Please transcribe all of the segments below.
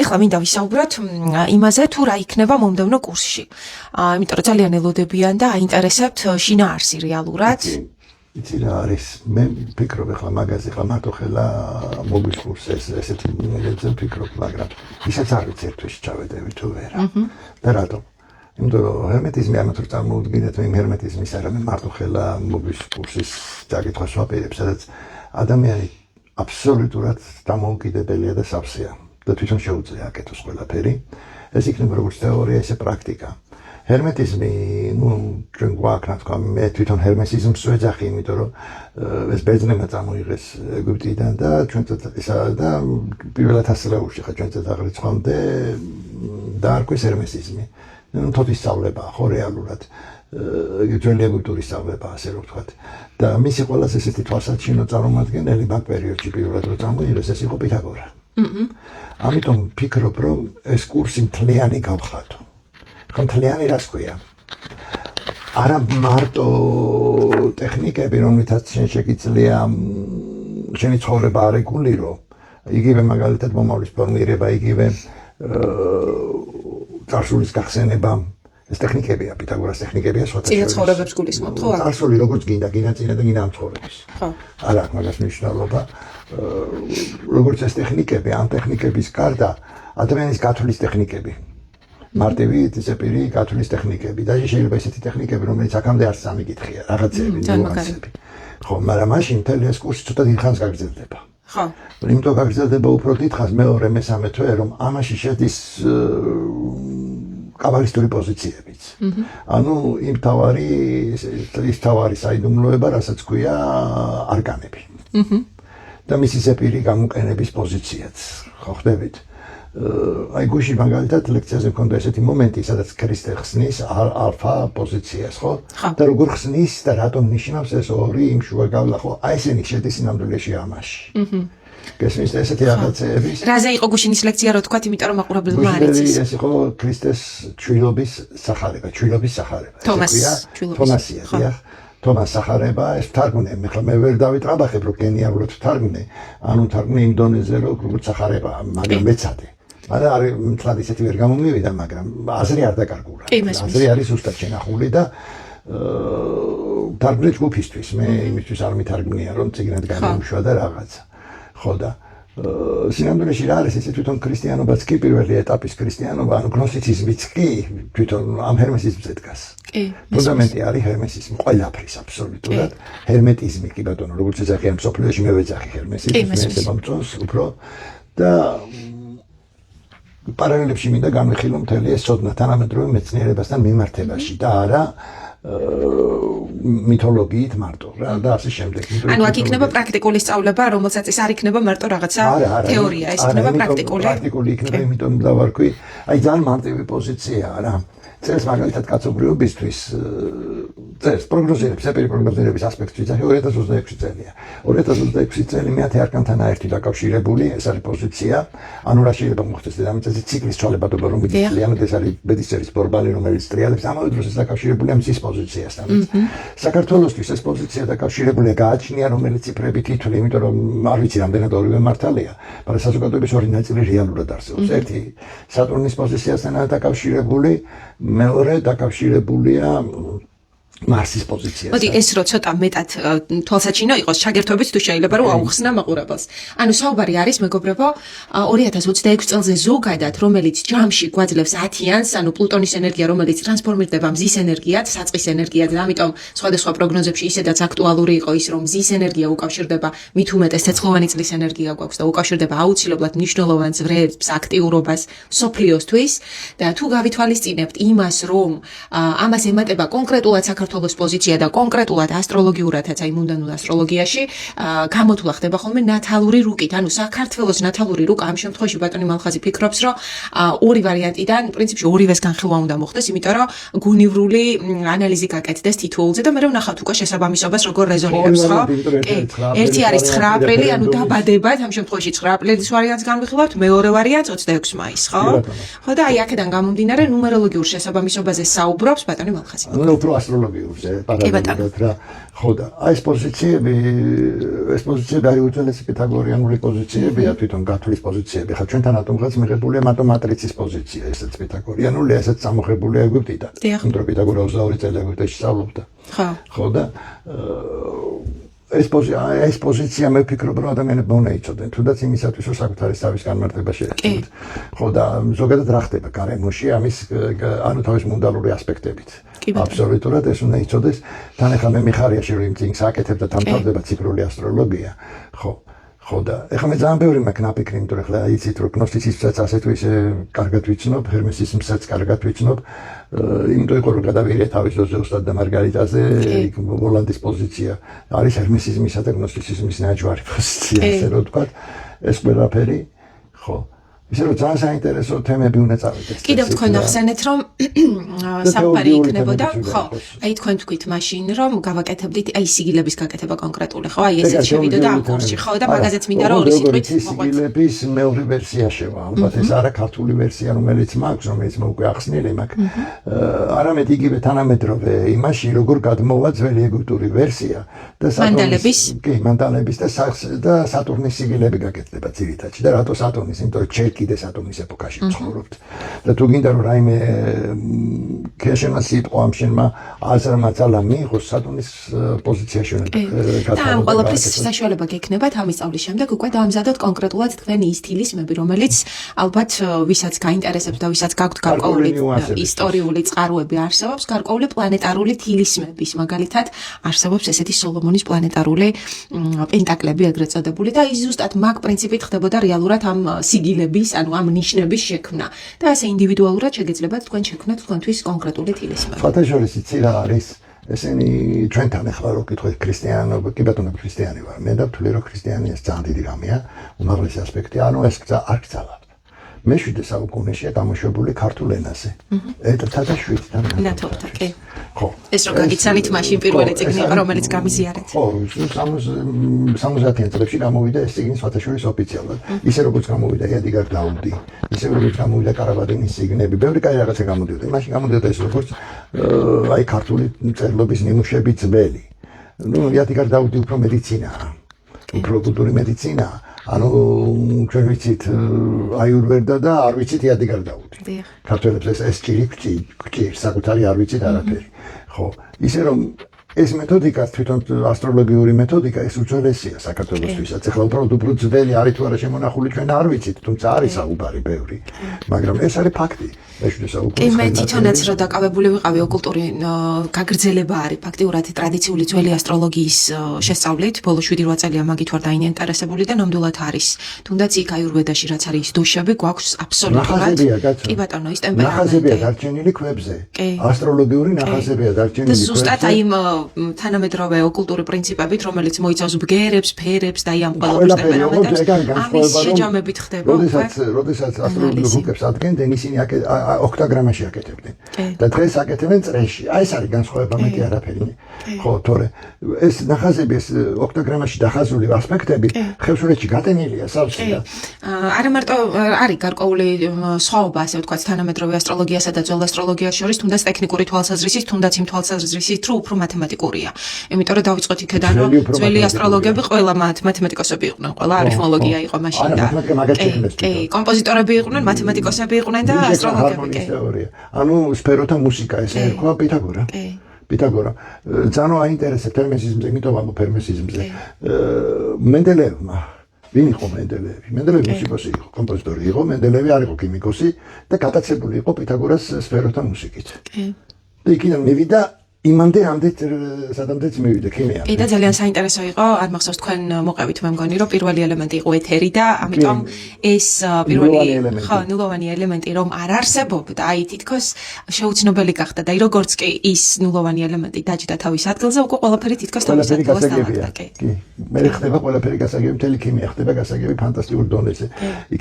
ეხლა მინდა ვისაუბროთ იმაზე, თუ რა იქნება მომდევნო კურსში. იმიტომ რომ ძალიან ელოდებიან და აინტერესებთ შინაარსი რეალურად. იცი რა არის, მე ვფიქრობ ეხლა მაგაზე, ეხლა მარტო ხელა მოგისურს ესეთი ნელებზე ვფიქრობ, მაგრამ ისაც არ ვიცი ერთვეში ჩავედები თუ ვერა. და რატომ? იმიტომ რომ ჰერმეტიზმი ამათ რომ წარმოუდგინეთ, მე ჰერმეტიზმის არამედ მარტო ხელა მოგისურსის დაკითხვას ვაპირებ, სადაც ადამიანი აბსოლუტურად დამოუკიდებელია და სავსეა და თვითონ შეუძლია აკეთოს ყველაფერი. ეს იქნება როგორც თეორია, ისე პრაქტიკა. ჰერმეტიზმი, ჩვენ გვაქვს, რა თქვა, მე თვითონ ჰერმესიზმს ვეძახი, იმიტომ რომ ეს ბერძნებმა წამოიღეს ეგვიპტიდან და ჩვენც ისა და პირველად ასწავლეულში ხა ჩვენც აღრიცხვამდე დაარქვეს ჰერმესიზმი. თოთის სწავლებაა, ხო რეალურად. ძველი ეგვიპტური სწავლება, ასე რომ ვთქვათ. და მისი ყველაზე ესეთი თვალსაჩინო წარმომადგენელი მაგ პერიოდში პირველად რო წამოიღეს, ეს იყო პითაგორა. ამიტომ ვფიქრობ, რომ ეს კურსი მთლიანი გავხატო. მთლიანი რას ქვია? არა მარტო ტექნიკები, რომლითაც შენ შეგიძლია შენი ცხოვრება არეგულირო, იგივე მაგალითად მომავლის ფორმირება, იგივე წარსულის გახსენება, ეს ტექნიკებია, პითაგორას ტექნიკებია, სხვათა შორის. ცხოვრებებს გულისხმობთ, ხო? წარსული როგორც გინდა წინა და გინდა ამ ცხოვრების. ხო. არა აქვს მაგას მნიშვნელობა. როგორც ეს ტექნიკები, ამ ტექნიკების გარდა ადამიანის გათვლის ტექნიკები. მარტივი ზეპირი გათვლის ტექნიკები და შეიძლება ესეთი ტექნიკები, რომელიც აქამდე არც სამიკითხია, რაღაცები, ნიუანსები. ხო, მაგრამ მაშინ მთელი ეს კურსი ცოტა დიდხანს გაგრძელდება. ხო. იმიტომ გაგრძელდება უფრო დიდხანს მეორე, მესამე თვე, რომ ამაში შედის კაბალისტური პოზიციებიც. ანუ ის თავარი საიდუმლოება, რასაც ქვია არკანები. და მისი ზეპირი გამოყენების პოზიციაც, ხო ხდებით? აი გუში მაგალითად ლექციაზე მქონდა ესეთი მომენტი, სადაც ქრისტე ხსნის ალფა პოზიციას, ხო? და როგორ ხსნის და რატომ ნიშნავს ეს ორი იმ შუაგავლა, ხო? აი ესენი შედის ნამდვილში ამაში. გესმის და ესეთი რაღაცეების. რაზე იყო გუშინის ლექცია, რო თქვათ, იმიტომ რომ მაყურებლებმა არ იცის. ეს იყო ქრისტეს ჩვილობის სახარება. თომასია, დიახ. თომას სახარება, ეს თარგმნე, მე ვერ დავიტრაბახებ, რომ გენიალურად თარგმნე, ანუ თარგმნე იმ დონეზე, რომ როგორც სახარება, მაგრამ მეცადე. მაგრამ არის მთლად ისეთი ვერ გამომივიდა, მაგრამ აზრი არ დაკარგულა. აზრი არის ზუსტად შენახული და თარგმნე ჯგუფისთვის, მე იმისთვის არ მითარგმნია, რომ წიგნად გამომუშვა და რაღაცა. ხო და სინამდვილეში რა არის ესე თვითონ ქრისტიანობაც კი პირველი ეტაპის ქრისტიანობა, ანუ გნოსიციზმიც კი თვითონ ამ ჰერმესიზმზე დგას. ფუნდამენტი არის ჰერმესიზმი, ყველაფრის აბსოლუტურად. ჰერმეტიზმი კი ბატონო, როგორც ეძახიან მსოფლიოში, მე ვეძახი ჰერმესიზმს, მე ესე მომწონს უფრო და პარალელებში მინდა განვიხილო მთელი ეს ცოდნა თანამედროვე მეცნიერებასთან მიმართებაში და არა მითოლოგიით მარტო რა და ასე შემდეგ. ანუ აქ იქნება პრაქტიკული სწავლება, რომელსაც ეს არ იქნება მარტო რაღაცა თეორია, ეს იქნება პრაქტიკული. პრაქტიკული იქნება, იმიტომ დავარქვი, აი ძალიან მარტივი პოზიციაა რა. წერს მაგალითად კაცობრიობისთვის წერს პროგნოზირებს, ზეპირი პროგნოზირების ასპექტს ვიძახი 2026 წელია. 2026 წელი მეათე არკანთან ერთად დაკავშირებული, ეს არის პოზიცია, ანუ რა შეიძლება მოხდეს დედამიწაზე ციკლის ცვალებადობა, რომელიც ძალიანად ეს არის ბედისწერის ბორბალი, რომელიც ტრიალებს, ამავე დროს ეს დაკავშირებულია მზის პოზიციასთან. საქართველოსთვის ეს პოზიცია დაკავშირებულია გააჩნია, რომელიც ციფრებით ითვლი, იმიტომ რომ არ ვიცი რამდენად ორივე მართალია, მაგრამ საზოგადოების ორი ნაწილი რეალურად არსებობს. ერთი სატურნის პოზიციასთანაა დაკავშირებული, მეორე დაკავშირებულია მარსის პოზიციას. მოდი ეს რო ცოტა მეტად თვალსაჩინო იყოს, ჩაგერთვებით თუ შეიძლება რომ აუხსნა მაყურებელს. ანუ საუბარი არის მეგობრებო 2026 წელზე ზოგადად, რომელიც ჯამში გვაძლევს 10-იანს, ანუ პლუტონის ენერგია, რომელიც ტრანსფორმირდება მზის ენერგიად, საწყის ენერგიად, და ამიტომ სხვადასხვა პროგნოზებში ისედაც აქტუალური იყო ის, რომ მზის ენერგია უკავშირდება მით უმეტეს ცეცხლოვანი წყლის ენერგია გვაქვს და უკავშირდება აუცილებლად მნიშვნელოვან ძვრებს, აქტიურობას სოფლიოსთვის და თუ გავითვალისწინებთ იმას, რომ ამას ემატება კონკრეტულად საქართველოს პოზიცია და კონკრეტულად ასტროლოგიურადაც, აი მუნდანულ ასტროლოგიაში გამოთვლა ხდება ხოლმე ნათალური რუკით. ანუ საქართველოს ნათალური რუკა ამ შემთხვევაში ბატონი მალხაზი ფიქრობს, რომ ორი ვარიანტიდან პრინციპში ორივეს განხილვა უნდა მოხდეს, იმიტომ რომ გუნივრული ანალიზი გაკეთდეს თითოეულზე და მე ვნახავთ უკვე შესაბამისობას როგორ რეზონირებს, ხო? ერთი არის 9 აპრილი, ანუ დაბადებად, ამ შემთხვევაში 9 აპრილის ვარიანტს განვიხილავთ, მეორე ვარიანტს 26 მაისს, ხო? ხო და აი აქედან გამომდინარე ნუმეროლოგიურ შესაბამისობაზე საუბრობს ბატონი მალხაზი. ნუ უფრო ასტროლოგია ასტროლოგიურზე პარალელურად რა. ხო და აი ეს პოზიციები არის უძველესი პითაგორიანული პოზიციებია, თვითონ გათვლის პოზიციები. ხა ჩვენთან ატომღაც მიღებულია მარტო მატრიცის პოზიცია, ესეც პითაგორიანული, ესეც წამოღებულია ეგვიპტიდან. იმიტომ რომ პითაგორას 22 წელი ეგვიპტეში სწავლობდა. ხო და ეს პოზიცია მე ვფიქრობ რომ ადამიანებმა უნდა იცოდნენ, თუნდაც იმისათვის რომ საკუთარი თავის განმარტება შეეცდათ. ხო და ზოგადად რა ხდება გარემოში ამის ანუ თავის მუნდალური ასპექტებით. აბსოლუტურად ეს უნდა იცოდეს. თან ახლა მე მიხარია რომ იმ წინს აკეთებ და დამთავრდება ციფრული ასტროლოგია. ხო და ეხლა მე ძალიან ბევრი მაქვს ნაფიქრი, იმიტომ რომ ეხლა იცით რომ გნოსტიციზმსაც ასე თუ ისე კარგად ვიცნობ, ჰერმესიზმსაც კარგად ვიცნობ. იმიტომ რომ გადავიღე თავის ძოზე უსტად და მარგარიტაზე, იქ ვოლანდის პოზიცია არის ჰერმესიზმისა და გნოსტიციზმის ნაჯვარი პოზიცია, ასე რომ ვთქვათ, ეს ყველაფერი, ხო. ისე რომ ძალიან საინტერესო თემები უნდა წავიდეს. კიდევ თქვენ ახსენეთ რომ საუბარი იქნებოდა, ხო, აი თქვენ თქვით მაშინ რომ გავაკეთებდით აი სიგილების გაკეთება კონკრეტული, ხო, აი ესეც შევიდო და ამ კურსში, ხო და მაგაზეც მინდა რომ ორი სიტყვით სიგილების მეორე ვერსია შევა, ალბათ ეს არა ქართული ვერსია, რომელიც მაქვს, რომელიც მე უკვე ახსნილი მაქვს. არამედ იგივე თანამედროვე იმაში, როგორ გადმოვა ძველი ეგვიპტური ვერსია და მანდალების და სატურნის სიგილები გაკეთდება ძირითადად. და რატო სატურნის? იმიტომ რომ კიდე სატურნის ეპოქაში ცხოვრობთ. და თუ გინდა რომ რაიმე ქეშენა სიტყვა ამ შენმა აზრმა ძალა მიიღოს სატურნის პოზიციაში უნდა და ამ ყველაფრის საშუალება გექნებათ ამის სწავლის შემდეგ უკვე დაამზადოთ კონკრეტულად თქვენი ის თილისმები, რომელიც ალბათ ვისაც გაინტერესებს და ვისაც გაქვთ გარკვეული ისტორიული წყაროები არსებობს, გარკვეული პლანეტარული თილისმების, მაგალითად არსებობს ესეთი სოლომონის პლანეტარული პენტაკლები ეგრეთ წოდებული და ის ზუსტად მაგ პრინციპით ხდებოდა რეალურად ამ სიგილების ანუ ამ ნიშნების შექმნა და ასე ინდივიდუალურად შეგეძლებათ თქვენ შექმნათ თქვენთვის კონკრეტული თილისმები. ფათაშორის იცი რა არის? ესენი ჩვენთან ახლა რო კითხოთ ქრისტიანობა, კი ბატონო ქრისტიანი ვარ. მე და ვთვლი რომ ქრისტიანია ძალიან დიდი რამეა, უმაღლესი ასპექტი, ანუ ეს არ გძალავთ. მე-7 საუკუნეშია გამოშვებული ქართულ ენაზე. ეტთა და 7-თან. ნათობთა, კი. ხო. ეს რო გაგიცანით მაშინ პირველი წიგნი იყო, რომელიც გამიზიარეთ. ხო, 70-იან წლებში გამოვიდა ეს წიგნი ფათაშორის ოფიციალურად. ისე როგორც გამოვიდა იადიგარ დაუდი, ისე როგორც გამოვიდა კარაბადინის წიგნები, ბევრი კაი რაღაცა გამოდიოდა. მაშინ გამოდიოდა ეს როგორც აი ქართული წერლობის ნიმუშები ძველი. ნუ იადიგარ დაუდი უფრო მედიცინაა. უფრო კულტურული მედიცინაა. ანუ ჩვენ ვიცით აიურვერდა და არ ვიცით იადიგარ დაუდი. ქართველებს ეს ჭირი საკუთარი არ ვიცით არაფერი. ხო, ისე რომ ეს მეთოდიკა, თვითონ ასტროლოგიური მეთოდიკა, ეს უძველესია საქართველოსთვისაც. ეხლა უფრო ძველი არის თუ არა შემონახული ჩვენ არ ვიცით, თუმცა არის საუბარი ბევრი. მაგრამ ეს არის ფაქტი. კი მე თვითონაც რომ დაკავებული ვიყავი ოკულტური გაგრძელება არის ფაქტიურად ტრადიციული ძველი ასტროლოგიის შესწავლით. ბოლო 7-8 წელია მაგით ვარ დაინტერესებული და ნამდვილად არის. თუნდაც იქ აიურვედაში რაც არის დოშები გვაქვს აბსოლუტურად. კი ბატონო, ის ტემპერამენტი. ნახაზებია დარჩენილი ქვებზე. ასტროლოგიური ნახაზებია დარჩენილი ქვებზე. ზუსტად აი თანამედროვე ოკულტური პრინციპებით, რომელიც მოიცავს ბგერებს, ფერებს და აი ამ ყველაფრის ტემპერამენტებს. ამის შეჯამებით ხდება. როდესაც ასტროლოგიურ რუკებს ადგენდნენ, ისინი ოქტაგრამაში აკეთებდნენ. და დღეს აკეთებენ წრეში. აი ეს არის განსხვავება, მეტი არაფერი. ხო, თორე ეს ნახაზები, ეს ოქტაგრამაში დახაზული ასპექტები ხევსურეთში გატენილია სავსეა. არა მარტო არის გარკვეული სხვაობა, ასე ვთქვათ, თანამედროვე ასტროლოგიასა და ძველ ასტროლოგიას შორის, თუნდაც ტექნიკური თვალსაზრისით, თუნდაც იმ თვალსაზრისით, რომ უფრო მათემატიკურია. იმიტომ რომ დავიწყოთ იქედან, რომ ძველი ასტროლოგები ყველა მათემატიკოსები იყვნენ, ყველა არითმოლოგია იყო მაშინ და კი, კომპოზიტორები იყვნენ, მათემატიკოსები იყვნენ და ასტროლოგები. ანუ სფეროთა მუსიკა ესე ერქვა პითაგორა. პითაგორა ძალიან აინტერესებს ჰერმესიზმზე, იმიტომ ამ ჰერმესიზმზე. მენდელევმა ვინ იყო მენდელევი? მენდელევი მუსიკოსი იყო, კომპოზიტორი იყო, მენდელევი არ იყო ქიმიკოსი და გატაცებული იყო პითაგორას სფეროთა მუსიკით. და იქიდან მივიდა იმამდე ამდეთ სადამდეც მივიდა ქიმია. კი და ძალიან საინტერესო იყო, არ მახსოვს თქვენ მოყევით მე მგონი რომ პირველი ელემენტი იყო ეთერი და ამიტომ ეს პირველი ნულოვანი ელემენტი რომ არ არსებობდა, აი თითქოს შეუცნობელი გახდა და როგორც კი ის ნულოვანი ელემენტი დაჯდა თავის ადგილზე, უკვე ყველაფერი თითქოს თავის ადგილას დავარდა. კი. მე ხდება ყველაფერი გასაგები, მთელი ქიმია ხდება გასაგები ფანტასტიკურ დონეზე.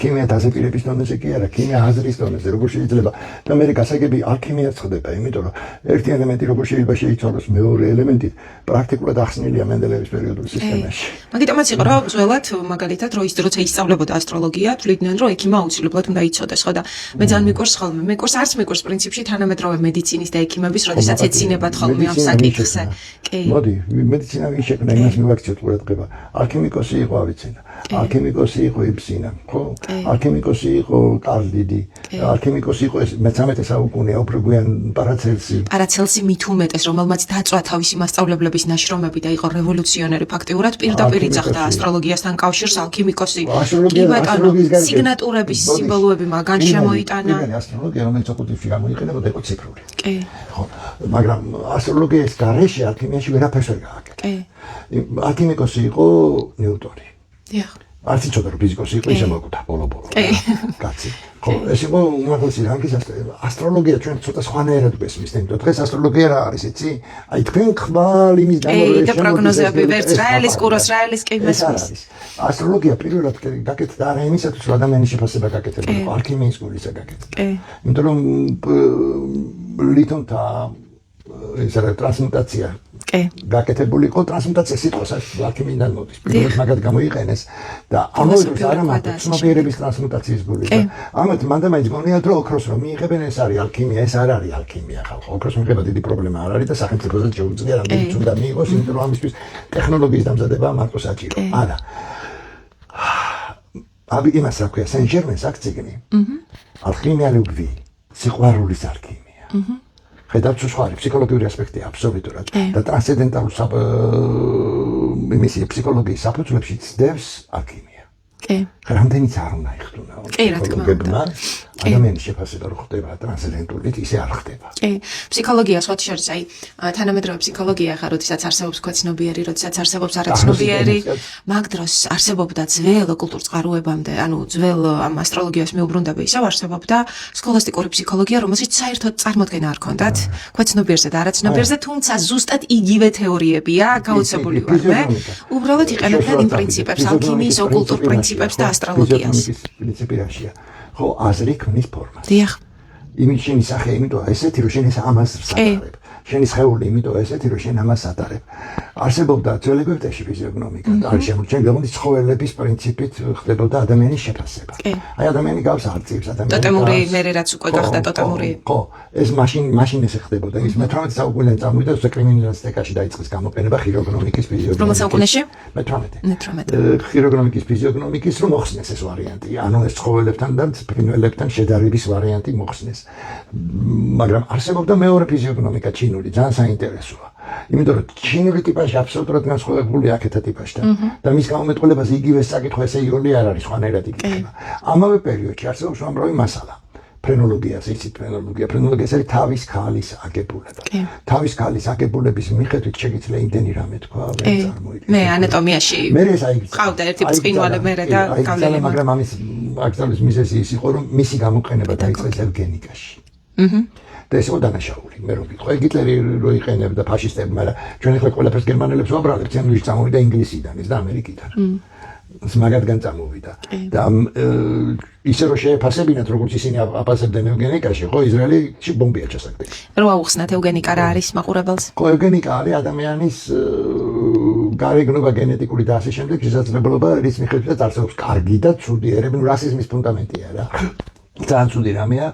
ქიმია დაზეპირების დონეზე კი არა, ქიმია აზრის დონეზე, როგორ შეიძლება და მე გასაგები ალქიმიაც ხდება, იმიტომ რომ ერთი ელემენტი როგორ შეიძლება შეიცვალოს მეორე ელემენტი პრაქტიკულად ახსნილია მენდელევის პერიოდულ სისტემაში. მაგიტომაც იყო რომ ძველად მაგალითად როცა ისწავლებოდა ასტროლოგია, თვლიდნენ რომ ექიმა აუცილებლად უნდა იცოდეს, ხო და მე ძალიან მიყვარს ხოლმე. არც მიყვარს პრინციპში თანამედროვე მედიცინის და ექიმების, როდესაც ეცინებათ ხოლმე ამ საკითხზე. კი. მოდი, მედიცინა ვის შექმნა, იმას მივაქციოთ ყურადღება. ალქიმიკოსი იყო ავიცენა. ალქიმიკოსი იყო იბსინა, ხო? ალქიმიკოსი იყო კარლ დიდი. ალქიმიკოსი იყო მე-13 საუკუნეა უფრო გვიან პარაცელსი. პარაცელსი მით უმეტეს, რომელმაც დაწვა თავისი მასწავლებლების ნაშრომები და იყო რევოლუციონერი ფაქტიურად პირდაპირ იძახდა ასტროლოგიასთან კავშირს ალქიმიკოსი. კი ბატონო, სიგნატურების სიმბოლოები მაგან შემოიტანა. ასტროლოგია რომელიც ოკულტივში გამოიყენებოდა იყო ციფრული. კი. ხო, მაგრამ ასტროლოგიის გარეშე ალქიმიაში ვერაფერს ვერ გააკეთა. კი. ალქიმიკოსი იყო ნიუტონი. დიახ. არც იცოდა რომ ფიზიკოსი იყო ისე მოკუთა ბოლო-ბოლო. კაცი. ხო, ეს იყო უმაღლესი რანგის ასტროლოგია ჩვენ ცოტა სხვანაირად გვესმის, იმიტომ დღეს ასტროლოგია რა არის, იცი? აი თქვენ ხვალ იმის და პროგნოზები ვერც რაელის კუროს რაელის კი მესმის. ასტროლოგია პირველად გაკეთდა არა იმისათვის რომ ადამიანის შეფასება გაკეთებინა, ალქიმიის გულისა გაკეთდა. იმიტომ რომ ლითონთა ეს რა ტრანსმუტაცია გაკეთებული იყო ტრანსმუტაცია სიტყვას ალქიმიიდან მოდის. პირველად მაგათ გამოიყენეს და ამავდროულად არა მარტო ცნობიერების ტრანსმუტაციის გული. ამათ მანდამაინც გონიათ რომ ოქროს რომ მიიღებენ ეს არის ალქიმია, ეს არ არის ალქიმია ხალხო. ოქროს მიღება დიდი პრობლემა არ არის და სახელმწიფოსაც შეუძლია რამდენიც უნდა მიიღოს, იმიტომ რომ ამისთვის ტექნოლოგიის დამზადება მარტო საჭირო. არა. იმას რა ქვია, სენ-ჟერმენს აქ ციგნი. ალქიმია ლუბვი, სიყვარულის ალქიმია. ხედავთ სხვა ფსიქოლოგიური ასპექტი აბსოლუტურად და ტრანსცენდენტალურ იმისი ფსიქოლოგიის საფუძვლებში ცდებს ალქიმია. კი. რამდენიც არ უნდა იხდუნა. კი, რა თქმა უნდა. ადამიანის შეფასება რო ხდება ტრანსცენდენტულით, ისე არ ხდება. კი, ფსიქოლოგია სხვა შორის აი თანამედროვე ფსიქოლოგია ხარ, როდესაც არსებობს ქვეცნობიერი, როდესაც არსებობს არაცნობიერი, მაგ დროს არსებობდა ძველ ოკულტურ წყაროებამდე, ანუ ძველ ამ ასტროლოგიას მეუბრუნდები ისევ არსებობდა სქოლასტიკური ფსიქოლოგია, რომელშიც საერთოდ წარმოდგენა არ ჰქონდათ ქვეცნობიერზე და არაცნობიერზე, თუმცა ზუსტად იგივე თეორიებია გაუცებული ვარმე, უბრალოდ იყენებდნენ იმ პრინციპებს, ალქიმიის ოკულტურ პრინციპებს და ასტროლოგიას. პრინციპიაშია. ხო, აზრი ქმნის ფორმას. დიახ. იმის შენი სახე, იმიტომ ესეთი რომ შენ ეს ამას სატარებ. შენი სხეული, იმიტომ ესეთი რომ შენ ამას სატარებ. არსებობდა ძველ ეგვიპტეში ფიზიოგნომიკა. არის შემორჩენილი ცხოველების პრინციპით ხდებოდა ადამიანის შეფასება. აი ადამიანი გავს არწივს, ადამიანი. ტოტემური მერე რაც უკვე გახდა ტოტემური. ხო, ეს მაშინ ესე ხდებოდა. ის მე-18 საუკუნიდან წამოვიდა კრიმინალისტიკაში დაიწყეს გამოყენება ხიროგნომიკის ფიზიოგნომიკის. რომელ საუკუნეში? მე-18. ხიროგნომიკის ფიზიოგნომიკის რომ მოხსნეს ეს ვარიანტი. ანუ ეს ცხოველებთან და ფრინველებთან შედარების ვარიანტი მოხსნეს. მაგრამ არსებობდა მეორე ფიზიოგნომიკა ჩინური, ძალიან საინტერესოა. იმიტომ რომ ჩინური ტიპაში აბსოლუტურად განსხვავებული აქეთა ტიპაშთან და მის გამომეტყველებას იგივე საკითხი ესე ირონი არ არის, სხვანაირად იკითხება. ამავე პერიოდში არსებობს უამრავი მასალა. ფრენოლოგიას, იცით ფრენოლოგია ეს არის თავის ქალის აგებულება. თავის ქალის აგებულების მიხედვით შეგიძლია იმდენი რამე თქვა, ვერ წარმოიდგინე. მე ანატომიაში მე ეს აი ყავდა ერთი ბრწყინვალე მერე და გავლენა. მაგრამ ამის აკრძალვის მიზეზი ის იყო, რომ მისი გამოყენება დაიწყეს ევგენიკაში. და ეს იყო დანაშაული. მე რომ ვიტყვი, ჰიტლერი რო იყენებდა ფაშისტები, მაგრამ ჩვენ ახლა ყველაფერს გერმანელებს ვაბრალებთ, სენდვიჩი წამოვიდა ინგლისიდან და ამერიკიდან. მაგათგან წამოვიდა. და ისე რომ შეეფასებინათ, როგორც ისინი აფასებდნენ ევგენიკაში, ხო, ისრაელში ბომბია ჩასაგდილი. რო აუხსნათ ევგენიკა რა არის მაყურებელს? ხო, ევგენიკა არის ადამიანის გარეგნობა, გენეტიკური და ასე შემდეგ შესაძლებლობა, რის მიხედვითაც არსებობს კარგი და ცუდი ერები, რასიზმის ფუნდამენტია რა. ძალიან ცუდი რამეა,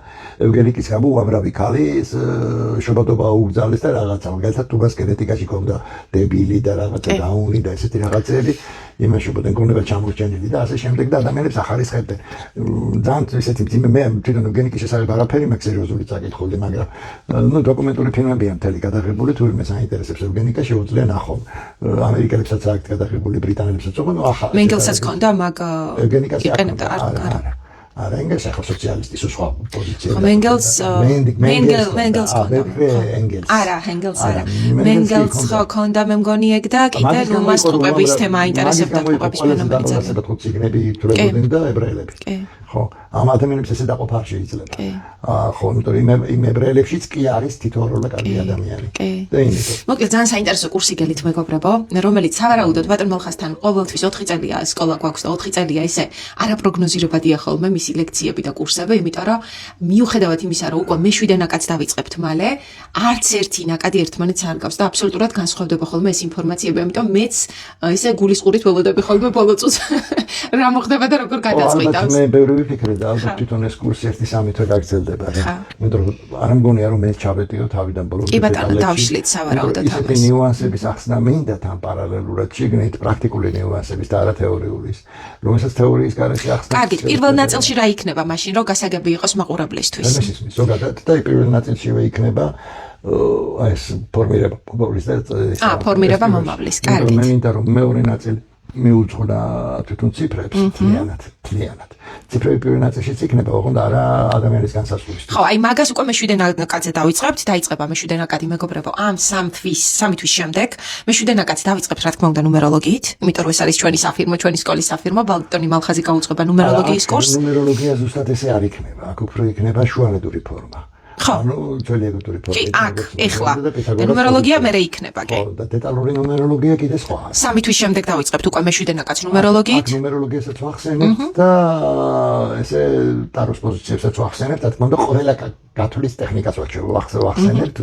ევგენიკის გამო უამრავი ქალი შობადობა აუგზავნეს და რაღაცა, მაგალითად თუბას გენეტიკაში ქონდა დებილი და რაღაცა დაუნი და ესეთი რაღაცები, იმაშობოდნენ გონება ჩამორჩენილი და ასე შემდეგ და ადამიანებს ახარისხებდნენ. ძალიან ესეთი მე თვითონ ევგენიკის შესახებ არაფერი მაქვს სერიოზული წაკითხული, მაგრამ დოკუმენტური ფილმებია მთელი გადაღებული, თუ ვინმე საინტერესებს ევგენიკა შეუძლია ნახო. ამერიკელებსაც აქვს გადაღებული, ბრიტანელებსაც უყო, ახლა მენგელსაც ქონდა მაგ ევგენიკას იყენებდა არა. არა, ენგელს ახლა სოციალისტის სხვა პოზიცია. მენგელს არა, ენგელს არა. მენგელს ქონდა მე მგონი ეგ და კიდე მასტუპების თემა აინტერესებდა, ტუპების ფენომენი ძალიან. ციგნები თურებოდნენ და ებრაელები. ხო, ამ ადამიანებს ესე დაყოფა არ შეიძლება. ხო, იმიტომ იმ ებრაელებშიც კი არის თითოეული კარგი ადამიანი. და იმიტომ. მოკლედ ძალიან საინტერესო კურსი გელით მეგობრებო, რომელიც სავარაუდოდ ბატონ მალხასთან ყოველთვის 4 წელია სკოლა გვაქვს და 4 წელია ისე არაპროგნოზირებადია ხოლმე მისი ლექციები და კურსები, იმიტომ რომ მიუხედავად იმისა, რომ უკვე მე-7 ნაკადს დავიწყებთ მალე, არც ერთი ნაკადი ერთმანეთს არ გავს და აბსოლუტურად განსხვავდება ხოლმე ეს ინფორმაციები, ამიტომ მეც ისე გულისყურით ველოდები ხოლმე ბოლო წუთს რა მოხდება და როგორ გადაწყვიტავს. მე ბევრი ვიფიქრე და ალბათ თვითონ ეს კურსი 1-3 თვე გაგრძელდება რა. იმიტომ რომ არ მგონია რომ მე ჩავედიო თავიდან ბოლომდე. კი ბატონო, დავშლით სავარაუდოდ ამას. ისეთი ნიუანსების ახსნა მინდა თან პარალელურად შეგნით პრაქტიკული ნიუანსების და არა თეორიულის, რომელსაც თეორიის გარეშე ახსნა. კარგით, პირველ ნაწილში რა იქნება მაშინ, რომ გასაგები იყოს მაყურებლისთვის? ზოგადად და პირველ ნაწილშივე იქნება ეს ფორმირება მომავლის და ფორმირება მომავლის, კარგით. მე მინდა რომ მეორე ნაწილი მიუძღვნა თვითონ ციფრებს თლიანად. ციფრები პირველ ნაწილშიც იქნება, ოღონდ არა ადამიანის განსაზღვრისთვის. ხო, აი მაგას უკვე მე-7 ნაკადზე დავიწყებთ, დაიწყება მე-7 ნაკადი მეგობრებო. ამ 3 თვის შემდეგ მე-7 ნაკადს დავიწყებთ რა თქმა უნდა ნუმეროლოგიით, იმიტომ რომ ეს არის ჩვენი საფირმო, ჩვენი სკოლის საფირმო, ბატონი მალხაზი გაუწყება ნუმეროლოგიის კურსს. ნუმეროლოგია ზუსტად ესე არ იქნება, აქ უფრო იქნება შუალედური ფორმა. ანუ ძველიებური ფორმა. კი, აქ, ეხლა. და ნუმეროლოგია მერე იქნება, კი. ხო, და დეტალური ნუმეროლოგია კიდე სხვა. 3 თვის შემდეგ დავიწყებთ უკვე მე-7 ნაკადს ნუმეროლოგიით. ნუმეროლოგიასაც ვახსენებთ და ესე ტაროს პოზიციებსაც ვახსენებთ, რა თქმა უნდა, ყველა გათვლის ტექნიკას ვახსენებთ.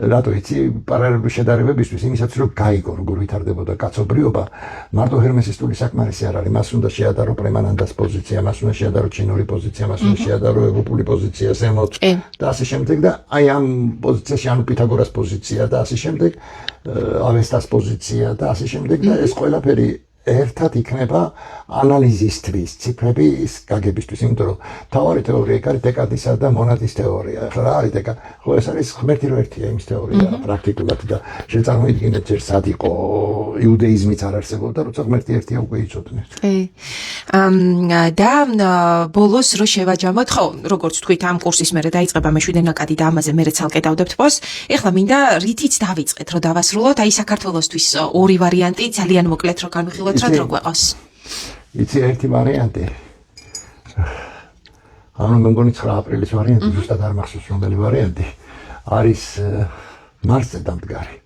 რატო იცი, პარალელური შედარებებისთვის, იმისაც რომ გაიგო, როგორ ვითარდებოდა კაცობრიობა, მარტო ჰერმესისტული საკმარისი არ არის. მას უნდა შეადარო პრემანანდას პოზიცია, მას უნდა შეადარო ჩინური პოზიცია, მას უნდა შეადარო ევროპული პოზიცია, ზემოთ და ასე შემდეგ და აი ამ პოზიციაში ანუ პითაგორას პოზიცია და ასე შემდეგ, ავესტას პოზიცია და ასე შემდეგ და ეს ყველაფერი ერთად იქნება ანალიზისთვის, ციფრების გაგებისთვის, იმიტომ რომ თავარი თეორია იქ არის დეკადისა და მონადის თეორია. ახლა რა არის დეკადი? ხო, ეს არის ღმერთი რო ერთია იმის თეორია პრაქტიკულად და შეწარმოიდგინეთ ჯერ სად იყო იუდეიზმიც არ არსებობდა, როცა ღმერთი ერთია უკვე იცოდნენ. და ბოლოს რო შევაჯამოთ, ხო, როგორც თქვით, ამ კურსის მერე დაიწყება მე-7 ნაკადი და ამაზე მერე ცალკე დავდებთ პოს. ეხლა მინდა რითიც დავიწყეთ, რომ დავასრულოთ, აი საქართველოსთვის ორი ვარიანტი, ძალიან მოკლედ რო განვიხილოთ. რა დრო გვეყავს? იცი ერთი ვარიანტი. ანუ მე მგონი 9 აპრილის ვარიანტი, ზუსტად არ მახსოვს რომელი ვარიანტი. არის მარსზე დამდგარი.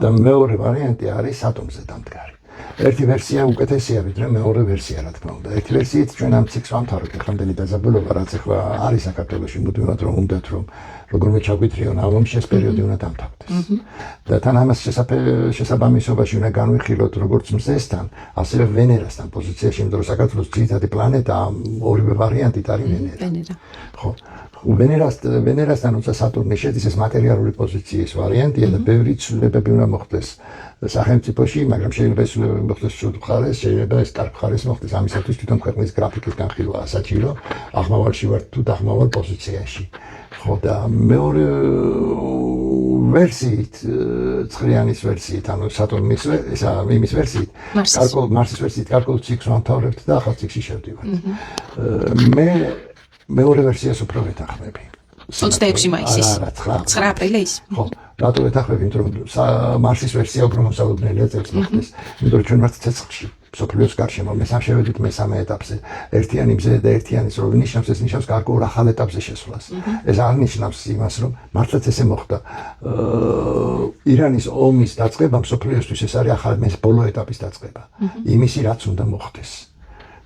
და მეორე ვარიანტი არის ატომზე დამდგარი. ერთი ვერსია უკეთესია ვიდრე მეორე ვერსია რა თქმა უნდა. ერთი ვერსიით ჩვენ ამ ციკლს ვამთავრებთ ახლანდელი დაზაბულობა, რაც ახლა არის საქართველოში, მუდმივად რომ უნდათ რომ როგორმე ჩაგვიტრიონ ალბომში ეს პერიოდი უნდა დამთავრდეს. და თან ამას შესაბამისობაში უნდა განვიხილოთ როგორც მზესთან, ასევე ვენერასთან პოზიციაში, იმიტომ რომ საქართველოს ძირითადი პლანეტა ორივე ვარიანტით არის ვენერა. ხო. ვენერასთან როცა სატურნი შედის ეს მატერიალური პოზიციის ვარიანტია და ბევრი ცვლილებები უნდა მოხდეს სახელმწიფოში, მაგრამ შეიძლება ეს ცვლილებები მოხდეს ცუდ მხარეს, შეიძლება ეს კარგ მხარეს მოხდეს. ამისათვის თვითონ ქვეყნის გრაფიკის განხილვაა საჭირო. აღმავალში ვართ თუ დაღმავალ პოზიციაში. ხო და მეორე ვერსიით, ცხრიანის ვერსიით, ანუ სატურნის იმის ვერსიით, მარსის ვერსიით გარკვეულ ციკლს ვამთავრებთ და ახალ ციკლში შევდივართ. მე მეორე ვერსიას უფრო ვეთანხმები. 26 მაისის. 9 აპრილის. ხო, რატო ვეთანხმები? იმიტომ რომ მარსის ვერსია უფრო მოსალოდნელია წელს მოხდეს. იმიტომ რომ ჩვენ ვართ ცეცხლში. სოფლიოს გარშემო მე სამ შევედით მესამე ეტაპზე. ერთიანი მზე და ერთიანის რო ნიშნავს, ეს ნიშნავს გარკვეულ ახალ ეტაპზე შესვლას. ეს არ ნიშნავს იმას, რომ მართლაც ესე მოხდა. ირანის ომის დაწყებამ სოფლიოსთვის ეს არის ახალი ბოლო ეტაპის დაწყება. იმისი რაც უნდა მოხდეს.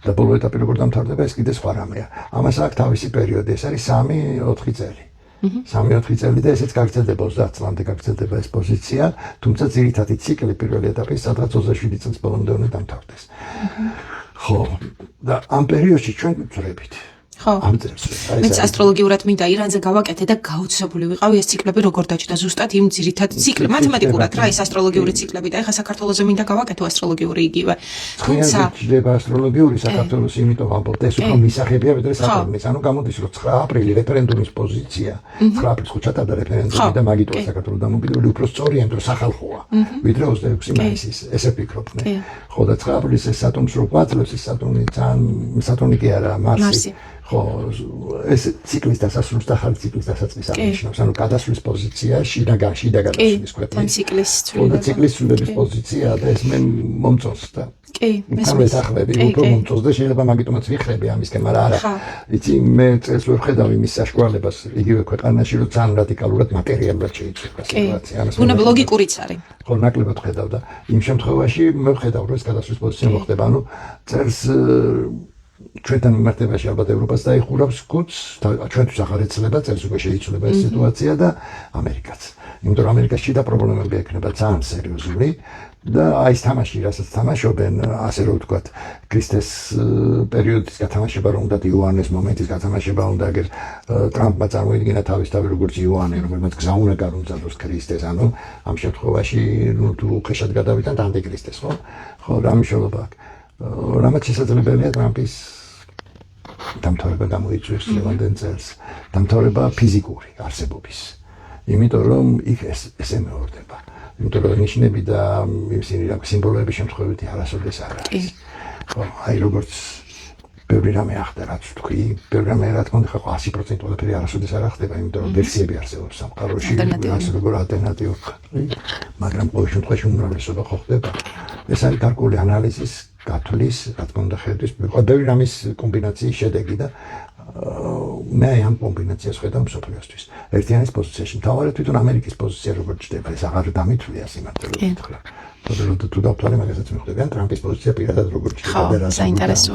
და ბოლო ეტაპი როგორ დამთავრდება, ეს კიდე სხვა რამეა. ამას აქვს თავისი პერიოდი, ეს არის 3-4 წელი. 3-4 წელი და ესეც გაგრძელდება 30 წლამდე გაგრძელდება ეს პოზიცია, თუმცა ძირითადი ციკლი პირველი ეტაპი სადღაც 27 წლის ბოლომდე უნდა დამთავრდეს. ხო, და ამ პერიოდში ჩვენ ვწრებით. ხო. მეც ასტროლოგიურად მინდა ირანზე გავაკეთე და გაოცებული ვიყავი ეს ციკლები როგორ დაჭდა ზუსტად იმ ძირითად ციკლ მათემატიკურად რა ეს ასტროლოგიური ციკლები და ეხა საქართველოზე მინდა გავაკეთო ასტროლოგიური იგივე. თუმცა ჯდება ასტროლოგიური საქართველოს იმიტომ ამბობთ ეს უფრო მისაღებია ვიდრე სატურნის. ანუ გამოდის რომ 9 აპრილი რეფერენდუმის პოზიცია, 9 აპრილს ხო ჩატარდა რეფერენდუმი და მაგიტოა საქართველოს დამოუკიდებელი უფრო სწორია, იმიტომ რომ სახალხოა. ვიდრე 26 მაისის, ესე ფიქრობდნენ. ხო და 9 აპრილის ეს სატურნს რო გვაძლევს ეს სატურნი კი არა, მარსი. ხო, ეს ციკლის დასასრულს და ახალი ციკლის დასაწყისს აღნიშნავს. ანუ გადასვლის პოზიცია, შიდა გადასვლის ქვეყნის. თან ციკლის ცვლილების. ცვლილების პოზიცია და ეს მე მომწონს და კი, მესმის ახლები უფრო მომწონს და შეიძლება მაგიტომაც ვიხრები ამისკენ, მაგრამ არა. იცი მე წელს ვერ ხედავ იმის საშუალებას იგივე ქვეყანაში, რომ ძალიან რადიკალურად მატერიალურად შეიცვალა სიტუაცია. ბუნება ლოგიკურიც არის. ხო, ნაკლებად ხედავ და იმ შემთხვევაში მე ვხედავ, რომ ეს გადასვლის პოზიცია მოხდება, ანუ წელს ჩვენთან მიმართებაში ალბათ ევროპას დაიხურავს კუც, ჩვენთვის აღარ ეცლება, წელს უკვე შეიცვლება ეს სიტუაცია და ამერიკაც. იმიტომ რომ ამერიკაში და პრობლემები ექნება ძალიან სერიოზული და აი ეს თამაში, რასაც თამაშობენ, ასე რომ ვთქვათ, ქრისტეს პერიოდის გათამაშება რომ უნდა იოანეს მომენტის გათამაშება უნდა აგერ ტრამპმა წარმოიდგინა თავისთავად როგორც იოანე, რომელმაც გზა უნდა გაუმზადოს ქრისტეს, ანუ ამ შემთხვევაში ნუ თუ ხეშად გადავიტანთ ანტიქრისტეს, ხო? ხო, რა მნიშვნელობა აქვს? რამაც შესაძლებელია ტრამპის დამთავრება გამოიწვიოს ლევანდენ წელს, დამთავრება ფიზიკური არსებობის. იმიტომ რომ იქ ესე მეორდება. იმიტომ რომ ნიშნები და ისინი რა სიმბოლოების შემთხვევით არასოდეს არ არის. ხო, აი როგორც ბევრი რამე ახდა რაც თქვი, ბევრი რამე რა თქმა უნდა 100% ყველაფერი არასოდეს არ ახდება, იმიტომ რომ ვერსიები არსებობს სამყაროში, ასე როგორ ალტერნატივა, მაგრამ ყოველ შემთხვევაში უმრავლესობა ხო ხდება. ეს არის გარკვეული ანალიზის გათვლის, რა თქმა უნდა, ხედვის, ბევრი რამის კომბინაციის შედეგი და მე ამ კომბინაციას ხედავ მსოფლიოსთვის. ერთიანის პოზიციაში, მთავარად თვითონ ამერიკის პოზიცია როგორც ჩდება, ეს აღარ დამითვლია სიმართლე ვთქვა. თუ დავთვალე მაგასაც მიხვდებიან ტრამპის პოზიცია პირადად როგორც ჩდება და რა საინტერესო